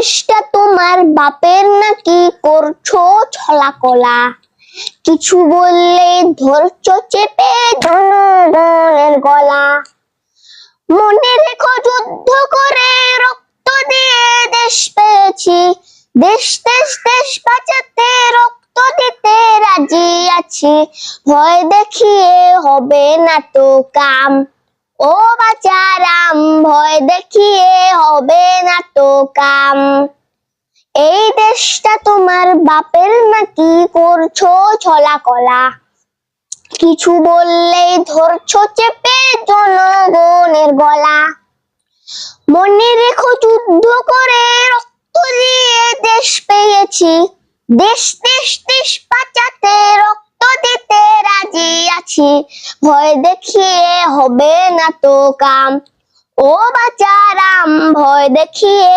দেশটা তোমার বাপের নাকি করছো ছলা কলা, কিছু বললে ধরছো চেপে জনগণের গলা। মনে রেখো যুদ্ধ করে রক্ত দিয়ে দেশ পেয়েছি, দেশ দেশ দেশ বাঁচাতে রক্ত দিতে রাজি আছি। ভয় দেখিয়ে হবে না তো কাম, ও বাচারাম ভয় দেখিয়ে হবে না তো কাম। এই দেশটা তোমার বাপের নাকি করছো ছলা কলা, কিছু বললেই ধরছো চেপে জনগণের গলা। মনে রেখো যুদ্ধ করে রক্ত দিয়ে দেশ পেয়েছি, দেশ দেশ দেশ বাঁচাতে রক্ত দিতে রাজি আছি। ভয় দেখিয়ে হবে না তো কাম, ও বাচারাম ভয় দেখিয়ে